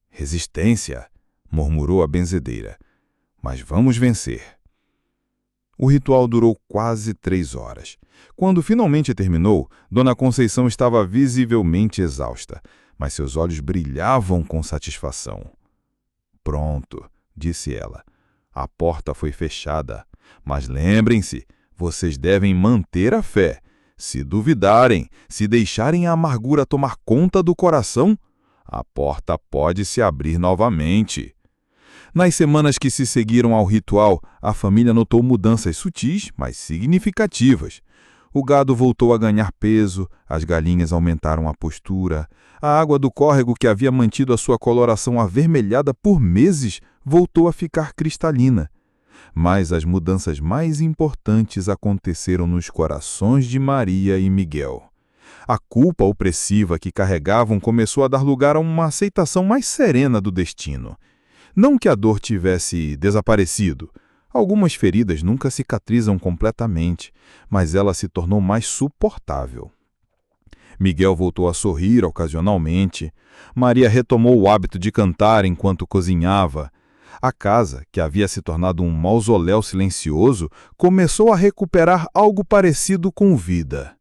Resistência, murmurou a benzedeira. Mas vamos vencer. O ritual durou quase 3 horas. Quando finalmente terminou, Dona Conceição estava visivelmente exausta, mas seus olhos brilhavam com satisfação. Pronto, disse ela. A porta foi fechada, mas lembrem-se, vocês devem manter a fé. Se duvidarem, se deixarem a amargura tomar conta do coração, a porta pode se abrir novamente. Nas semanas que se seguiram ao ritual, a família notou mudanças sutis, mas significativas. O gado voltou a ganhar peso, as galinhas aumentaram a postura, a água do córrego que havia mantido a sua coloração avermelhada por meses voltou a ficar cristalina. Mas as mudanças mais importantes aconteceram nos corações de Maria e Miguel. A culpa opressiva que carregavam começou a dar lugar a uma aceitação mais serena do destino. Não que a dor tivesse desaparecido. Algumas feridas nunca cicatrizam completamente, mas ela se tornou mais suportável. Miguel voltou a sorrir ocasionalmente. Maria retomou o hábito de cantar enquanto cozinhava. A casa, que havia se tornado um mausoléu silencioso, começou a recuperar algo parecido com vida.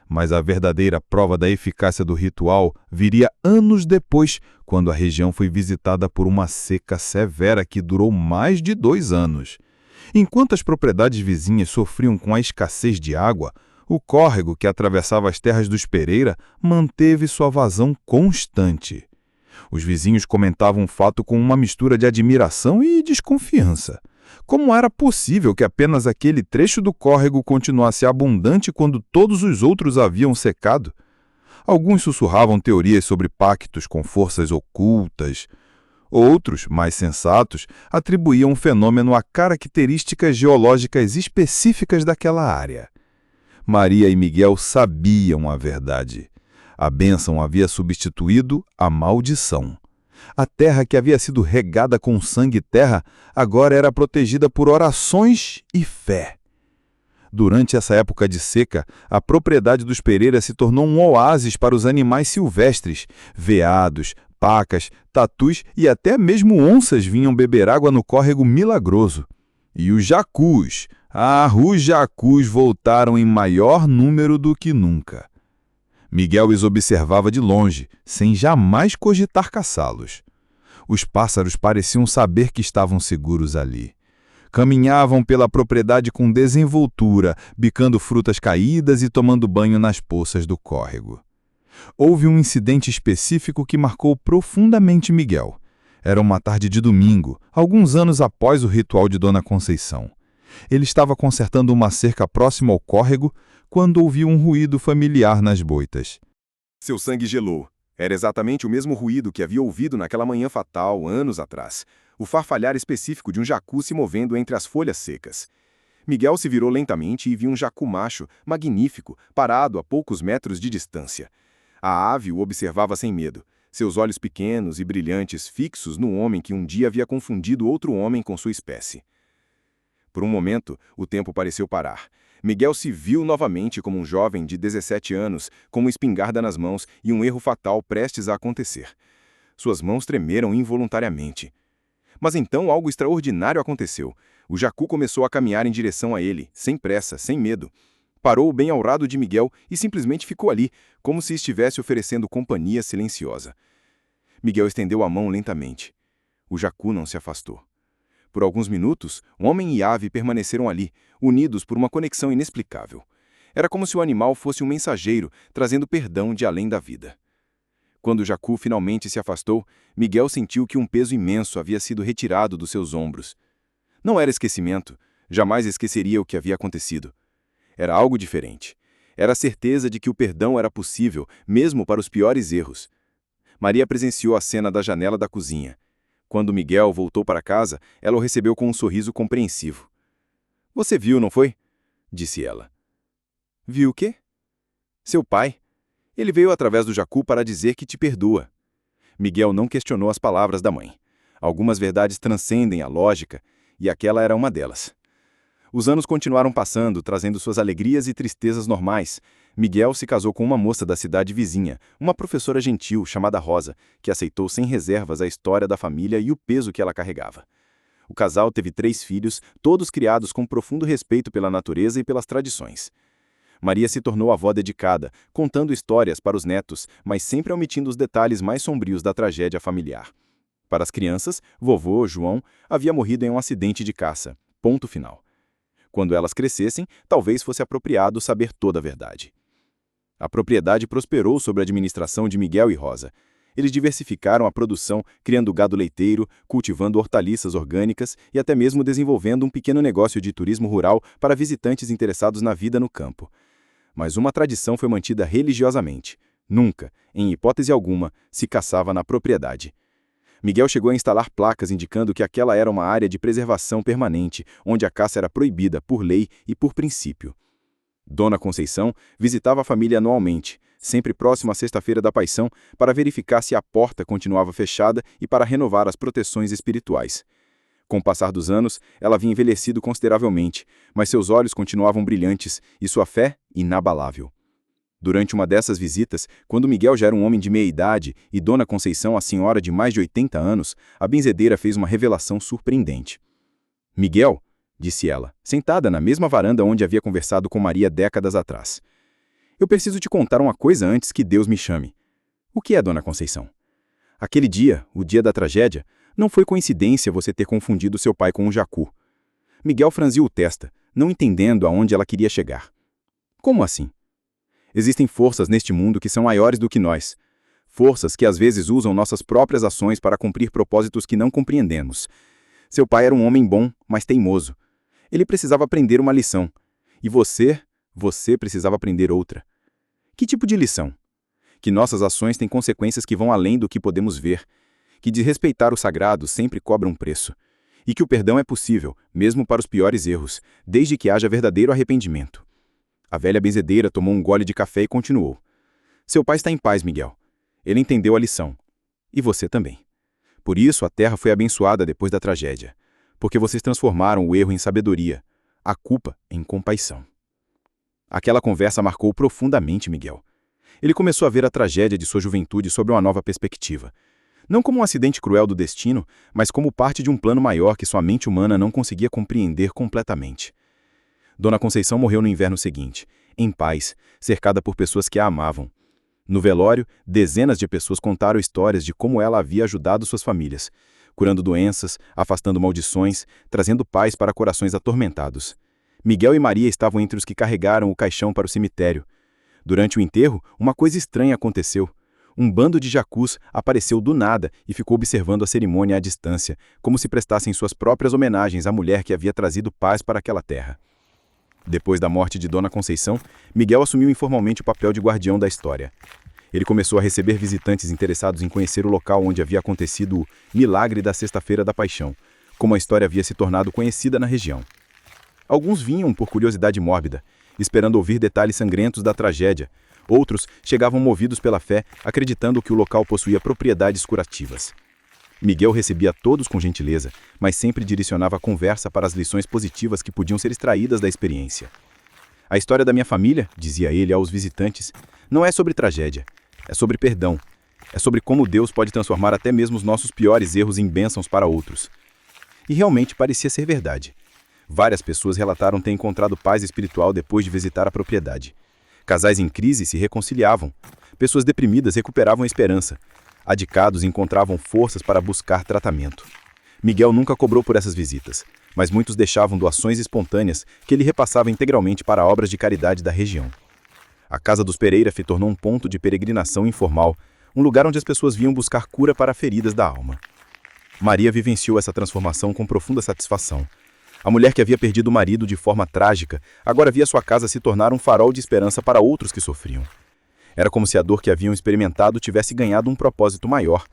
Mas a verdadeira prova da eficácia do ritual viria anos depois, quando a região foi visitada por uma seca severa que durou mais de 2 anos. Enquanto as propriedades vizinhas sofriam com a escassez de água, o córrego que atravessava as terras dos Pereira manteve sua vazão constante. Os vizinhos comentavam o fato com uma mistura de admiração e desconfiança. Como era possível que apenas aquele trecho do córrego continuasse abundante quando todos os outros haviam secado? Alguns sussurravam teorias sobre pactos com forças ocultas. Outros, mais sensatos, atribuíam o fenômeno a características geológicas específicas daquela área. Maria e Miguel sabiam a verdade. A bênção havia substituído a maldição. A terra que havia sido regada com sangue e terra agora era protegida por orações e fé. Durante essa época de seca, a propriedade dos Pereira se tornou um oásis para os animais silvestres. Veados, pacas, tatus e até mesmo onças vinham beber água no córrego milagroso. E os jacus, os jacus voltaram em maior número do que nunca. Miguel os observava de longe, sem jamais cogitar caçá-los. Os pássaros pareciam saber que estavam seguros ali. Caminhavam pela propriedade com desenvoltura, bicando frutas caídas e tomando banho nas poças do córrego. Houve um incidente específico que marcou profundamente Miguel. Era uma tarde de domingo, alguns anos após o ritual de Dona Conceição. Ele estava consertando uma cerca próxima ao córrego quando ouviu um ruído familiar nas boitas. Seu sangue gelou. Era exatamente o mesmo ruído que havia ouvido naquela manhã fatal, anos atrás. O farfalhar específico de um jacu se movendo entre as folhas secas. Miguel se virou lentamente e viu um jacu macho, magnífico, parado a poucos metros de distância. A ave o observava sem medo, seus olhos pequenos e brilhantes fixos no homem que um dia havia confundido outro homem com sua espécie. Por um momento, o tempo pareceu parar. Miguel se viu novamente como um jovem de 17 anos, com uma espingarda nas mãos e um erro fatal prestes a acontecer. Suas mãos tremeram involuntariamente. Mas então algo extraordinário aconteceu. O jacu começou a caminhar em direção a ele, sem pressa, sem medo. Parou bem ao lado de Miguel e simplesmente ficou ali, como se estivesse oferecendo companhia silenciosa. Miguel estendeu a mão lentamente. O jacu não se afastou. Por alguns minutos, homem e ave permaneceram ali, unidos por uma conexão inexplicável. Era como se o animal fosse um mensageiro, trazendo perdão de além da vida. Quando o jacu finalmente se afastou, Miguel sentiu que um peso imenso havia sido retirado dos seus ombros. Não era esquecimento, jamais esqueceria o que havia acontecido. Era algo diferente. Era a certeza de que o perdão era possível, mesmo para os piores erros. Maria presenciou a cena da janela da cozinha. Quando Miguel voltou para casa, ela o recebeu com um sorriso compreensivo. "Você viu, não foi?" disse ela. "Viu o quê?" "Seu pai. Ele veio através do jacu para dizer que te perdoa." Miguel não questionou as palavras da mãe. Algumas verdades transcendem a lógica, e aquela era uma delas. Os anos continuaram passando, trazendo suas alegrias e tristezas normais. Miguel se casou com uma moça da cidade vizinha, uma professora gentil chamada Rosa, que aceitou sem reservas a história da família e o peso que ela carregava. O casal teve 3 filhos, todos criados com profundo respeito pela natureza e pelas tradições. Maria se tornou avó dedicada, contando histórias para os netos, mas sempre omitindo os detalhes mais sombrios da tragédia familiar. Para as crianças, vovô, João, havia morrido em um acidente de caça. Ponto final. Quando elas crescessem, talvez fosse apropriado saber toda a verdade. A propriedade prosperou sob a administração de Miguel e Rosa. Eles diversificaram a produção, criando gado leiteiro, cultivando hortaliças orgânicas e até mesmo desenvolvendo um pequeno negócio de turismo rural para visitantes interessados na vida no campo. Mas uma tradição foi mantida religiosamente. Nunca, em hipótese alguma, se caçava na propriedade. Miguel chegou a instalar placas indicando que aquela era uma área de preservação permanente, onde a caça era proibida por lei e por princípio. Dona Conceição visitava a família anualmente, sempre próximo à Sexta-feira da Paixão, para verificar se a porta continuava fechada e para renovar as proteções espirituais. Com o passar dos anos, ela havia envelhecido consideravelmente, mas seus olhos continuavam brilhantes e sua fé inabalável. Durante uma dessas visitas, quando Miguel já era um homem de meia-idade e Dona Conceição a senhora de mais de 80 anos, a benzedeira fez uma revelação surpreendente. "Miguel", disse ela, sentada na mesma varanda onde havia conversado com Maria décadas atrás. "Eu preciso te contar uma coisa antes que Deus me chame." "O que é, Dona Conceição?" "Aquele dia, o dia da tragédia, não foi coincidência você ter confundido seu pai com um jacu." Miguel franziu testa, não entendendo aonde ela queria chegar. "Como assim?" "Existem forças neste mundo que são maiores do que nós. Forças que às vezes usam nossas próprias ações para cumprir propósitos que não compreendemos. Seu pai era um homem bom, mas teimoso. Ele precisava aprender uma lição. E você precisava aprender outra. Que tipo de lição? Que nossas ações têm consequências que vão além do que podemos ver. Que desrespeitar o sagrado sempre cobra um preço. E que o perdão é possível, mesmo para os piores erros, desde que haja verdadeiro arrependimento." A velha benzedeira tomou um gole de café e continuou. "Seu pai está em paz, Miguel. Ele entendeu a lição. E você também. Por isso a terra foi abençoada depois da tragédia. Porque vocês transformaram o erro em sabedoria, a culpa em compaixão." Aquela conversa marcou profundamente Miguel. Ele começou a ver a tragédia de sua juventude sob uma nova perspectiva. Não como um acidente cruel do destino, mas como parte de um plano maior que sua mente humana não conseguia compreender completamente. Dona Conceição morreu no inverno seguinte, em paz, cercada por pessoas que a amavam. No velório, dezenas de pessoas contaram histórias de como ela havia ajudado suas famílias, curando doenças, afastando maldições, trazendo paz para corações atormentados. Miguel e Maria estavam entre os que carregaram o caixão para o cemitério. Durante o enterro, uma coisa estranha aconteceu. Um bando de jacus apareceu do nada e ficou observando a cerimônia à distância, como se prestassem suas próprias homenagens à mulher que havia trazido paz para aquela terra. Depois da morte de Dona Conceição, Miguel assumiu informalmente o papel de guardião da história. Ele começou a receber visitantes interessados em conhecer o local onde havia acontecido o Milagre da Sexta-feira da Paixão, como a história havia se tornado conhecida na região. Alguns vinham por curiosidade mórbida, esperando ouvir detalhes sangrentos da tragédia. Outros chegavam movidos pela fé, acreditando que o local possuía propriedades curativas. Miguel recebia todos com gentileza, mas sempre direcionava a conversa para as lições positivas que podiam ser extraídas da experiência. A história da minha família, dizia ele aos visitantes, não é sobre tragédia, é sobre perdão. É sobre como Deus pode transformar até mesmo os nossos piores erros em bênçãos para outros. E realmente parecia ser verdade. Várias pessoas relataram ter encontrado paz espiritual depois de visitar a propriedade. Casais em crise se reconciliavam. Pessoas deprimidas recuperavam a esperança. Adicados encontravam forças para buscar tratamento. Miguel nunca cobrou por essas visitas, mas muitos deixavam doações espontâneas que ele repassava integralmente para obras de caridade da região. A Casa dos Pereira se tornou um ponto de peregrinação informal, um lugar onde as pessoas vinham buscar cura para feridas da alma. Maria vivenciou essa transformação com profunda satisfação. A mulher que havia perdido o marido de forma trágica, agora via sua casa se tornar um farol de esperança para outros que sofriam. Era como se a dor que haviam experimentado tivesse ganhado um propósito maior.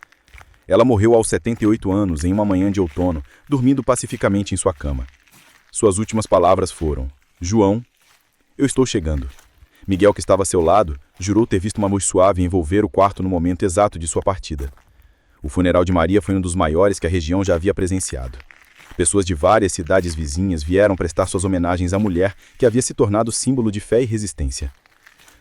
Ela morreu aos 78 anos, em uma manhã de outono, dormindo pacificamente em sua cama. Suas últimas palavras foram: João, eu estou chegando. Miguel, que estava a seu lado, jurou ter visto uma luz suave envolver o quarto no momento exato de sua partida. O funeral de Maria foi um dos maiores que a região já havia presenciado. Pessoas de várias cidades vizinhas vieram prestar suas homenagens à mulher que havia se tornado símbolo de fé e resistência.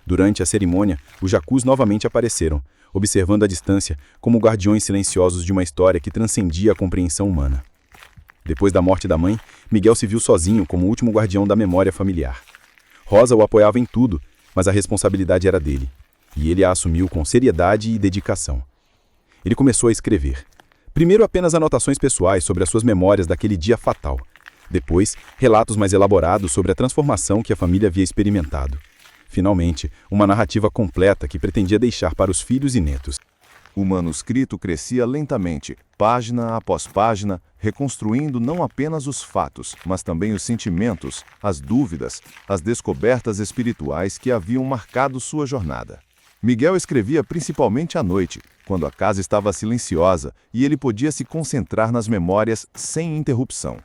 Durante a cerimônia, os jacus novamente apareceram, observando à distância como guardiões silenciosos de uma história que transcendia a compreensão humana. Depois da morte da mãe, Miguel se viu sozinho como o último guardião da memória familiar. Rosa o apoiava em tudo, mas a responsabilidade era dele, e ele a assumiu com seriedade e dedicação. Ele começou a escrever. Primeiro apenas anotações pessoais sobre as suas memórias daquele dia fatal. Depois, relatos mais elaborados sobre a transformação que a família havia experimentado. Finalmente, uma narrativa completa que pretendia deixar para os filhos e netos. O manuscrito crescia lentamente, página após página, reconstruindo não apenas os fatos, mas também os sentimentos, as dúvidas, as descobertas espirituais que haviam marcado sua jornada. Miguel escrevia principalmente à noite, quando a casa estava silenciosa e ele podia se concentrar nas memórias sem interrupção.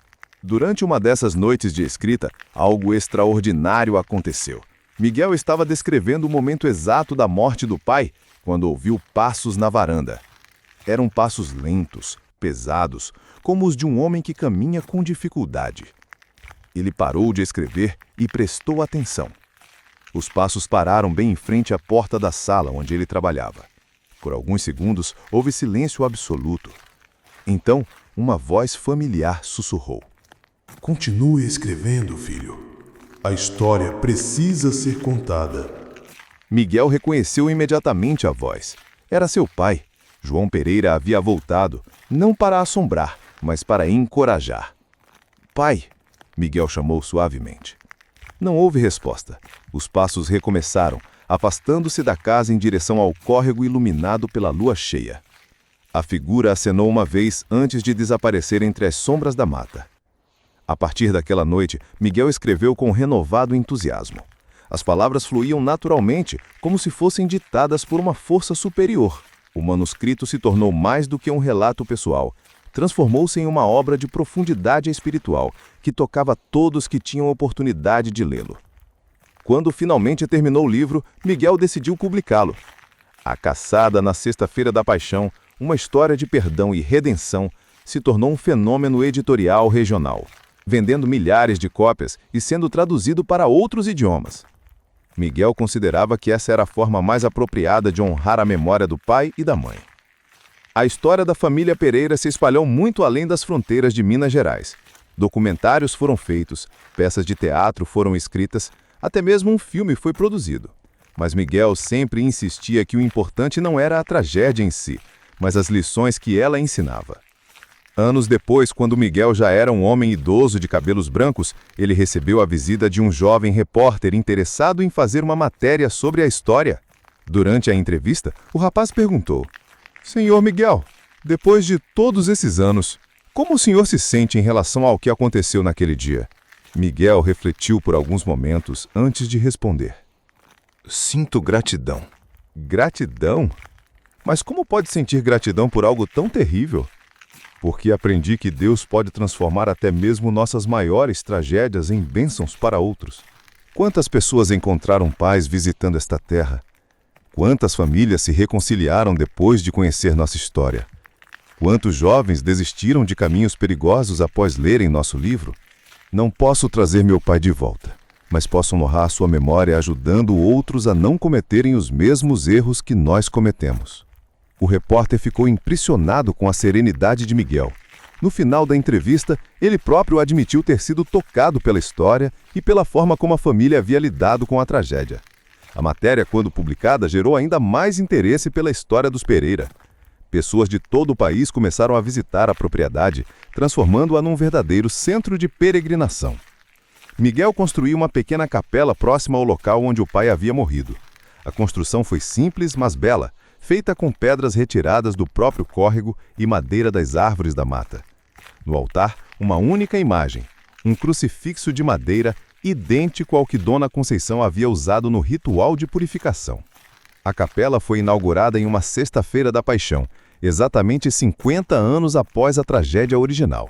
Durante uma dessas noites de escrita, algo extraordinário aconteceu. Miguel estava descrevendo o momento exato da morte do pai, quando ouviu passos na varanda. Eram passos lentos, pesados, como os de um homem que caminha com dificuldade. Ele parou de escrever e prestou atenção. Os passos pararam bem em frente à porta da sala onde ele trabalhava. Por alguns segundos, houve silêncio absoluto. Então, uma voz familiar sussurrou: Continue escrevendo, filho. A história precisa ser contada. Miguel reconheceu imediatamente a voz. Era seu pai. João Pereira havia voltado, não para assombrar, mas para encorajar. Pai, Miguel chamou suavemente. Não houve resposta. Os passos recomeçaram, afastando-se da casa em direção ao córrego iluminado pela lua cheia. A figura acenou uma vez antes de desaparecer entre as sombras da mata. A partir daquela noite, Miguel escreveu com renovado entusiasmo. As palavras fluíam naturalmente, como se fossem ditadas por uma força superior. O manuscrito se tornou mais do que um relato pessoal. Transformou-se em uma obra de profundidade espiritual, que tocava todos que tinham oportunidade de lê-lo. Quando finalmente terminou o livro, Miguel decidiu publicá-lo. A Caçada na Sexta-feira da Paixão, uma história de perdão e redenção, se tornou um fenômeno editorial regional, vendendo milhares de cópias e sendo traduzido para outros idiomas. Miguel considerava que essa era a forma mais apropriada de honrar a memória do pai e da mãe. A história da família Pereira se espalhou muito além das fronteiras de Minas Gerais. Documentários foram feitos, peças de teatro foram escritas, até mesmo um filme foi produzido. Mas Miguel sempre insistia que o importante não era a tragédia em si, mas as lições que ela ensinava. Anos depois, quando Miguel já era um homem idoso de cabelos brancos, ele recebeu a visita de um jovem repórter interessado em fazer uma matéria sobre a história. Durante a entrevista, o rapaz perguntou: "Senhor Miguel, depois de todos esses anos, como o senhor se sente em relação ao que aconteceu naquele dia?" Miguel refletiu por alguns momentos antes de responder. "Sinto gratidão." "Gratidão? Mas como pode sentir gratidão por algo tão terrível?" "Porque aprendi que Deus pode transformar até mesmo nossas maiores tragédias em bênçãos para outros. Quantas pessoas encontraram paz visitando esta terra? Quantas famílias se reconciliaram depois de conhecer nossa história? Quantos jovens desistiram de caminhos perigosos após lerem nosso livro? Não posso trazer meu pai de volta, mas posso honrar sua memória ajudando outros a não cometerem os mesmos erros que nós cometemos." O repórter ficou impressionado com a serenidade de Miguel. No final da entrevista, ele próprio admitiu ter sido tocado pela história e pela forma como a família havia lidado com a tragédia. A matéria, quando publicada, gerou ainda mais interesse pela história dos Pereira. Pessoas de todo o país começaram a visitar a propriedade, transformando-a num verdadeiro centro de peregrinação. Miguel construiu uma pequena capela próxima ao local onde o pai havia morrido. A construção foi simples, mas bela, feita com pedras retiradas do próprio córrego e madeira das árvores da mata. No altar, uma única imagem, um crucifixo de madeira idêntico ao que Dona Conceição havia usado no ritual de purificação. A capela foi inaugurada em uma sexta-feira da Paixão, exatamente 50 anos após a tragédia original.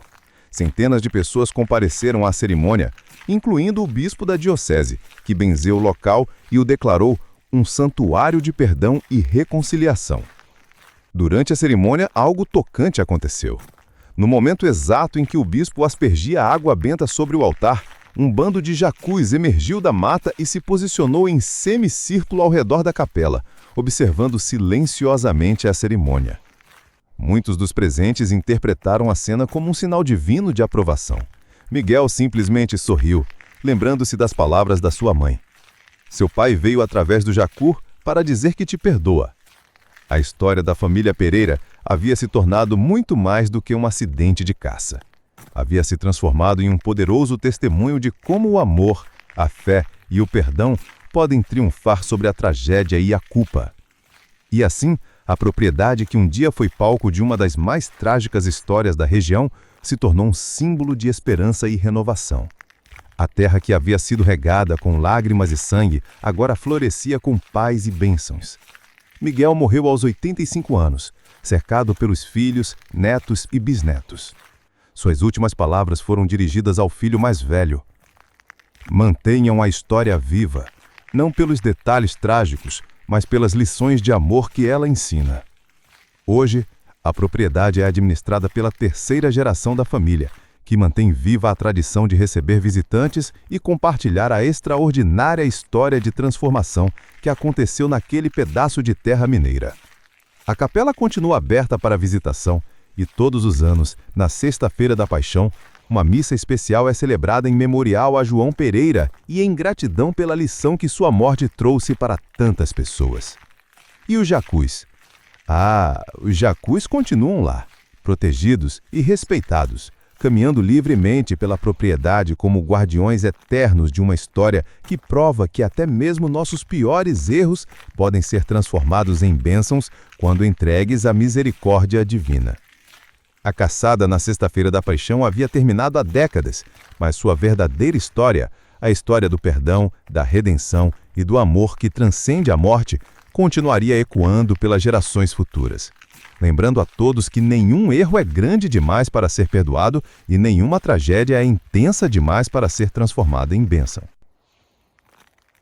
Centenas de pessoas compareceram à cerimônia, incluindo o bispo da diocese, que benzeu o local e o declarou um santuário de perdão e reconciliação. Durante a cerimônia, algo tocante aconteceu. No momento exato em que o bispo aspergia água benta sobre o altar, um bando de jacus emergiu da mata e se posicionou em semicírculo ao redor da capela, observando silenciosamente a cerimônia. Muitos dos presentes interpretaram a cena como um sinal divino de aprovação. Miguel simplesmente sorriu, lembrando-se das palavras da sua mãe. Seu pai veio através do jacu para dizer que te perdoa. A história da família Pereira havia se tornado muito mais do que um acidente de caça. Havia se transformado em um poderoso testemunho de como o amor, a fé e o perdão podem triunfar sobre a tragédia e a culpa. E assim, a propriedade que um dia foi palco de uma das mais trágicas histórias da região se tornou um símbolo de esperança e renovação. A terra que havia sido regada com lágrimas e sangue agora florescia com paz e bênçãos. Miguel morreu aos 85 anos, cercado pelos filhos, netos e bisnetos. Suas últimas palavras foram dirigidas ao filho mais velho. Mantenham a história viva, não pelos detalhes trágicos, mas pelas lições de amor que ela ensina. Hoje, a propriedade é administrada pela terceira geração da família, que mantém viva a tradição de receber visitantes e compartilhar a extraordinária história de transformação que aconteceu naquele pedaço de terra mineira. A capela continua aberta para visitação e todos os anos, na Sexta-feira da Paixão, uma missa especial é celebrada em memorial a João Pereira e em gratidão pela lição que sua morte trouxe para tantas pessoas. E os jacus? Os jacus continuam lá, protegidos e respeitados, caminhando livremente pela propriedade como guardiões eternos de uma história que prova que até mesmo nossos piores erros podem ser transformados em bênçãos quando entregues à misericórdia divina. A caçada na Sexta-feira da Paixão havia terminado há décadas, mas sua verdadeira história, a história do perdão, da redenção e do amor que transcende a morte, continuaria ecoando pelas gerações futuras. Lembrando a todos que nenhum erro é grande demais para ser perdoado e nenhuma tragédia é intensa demais para ser transformada em bênção.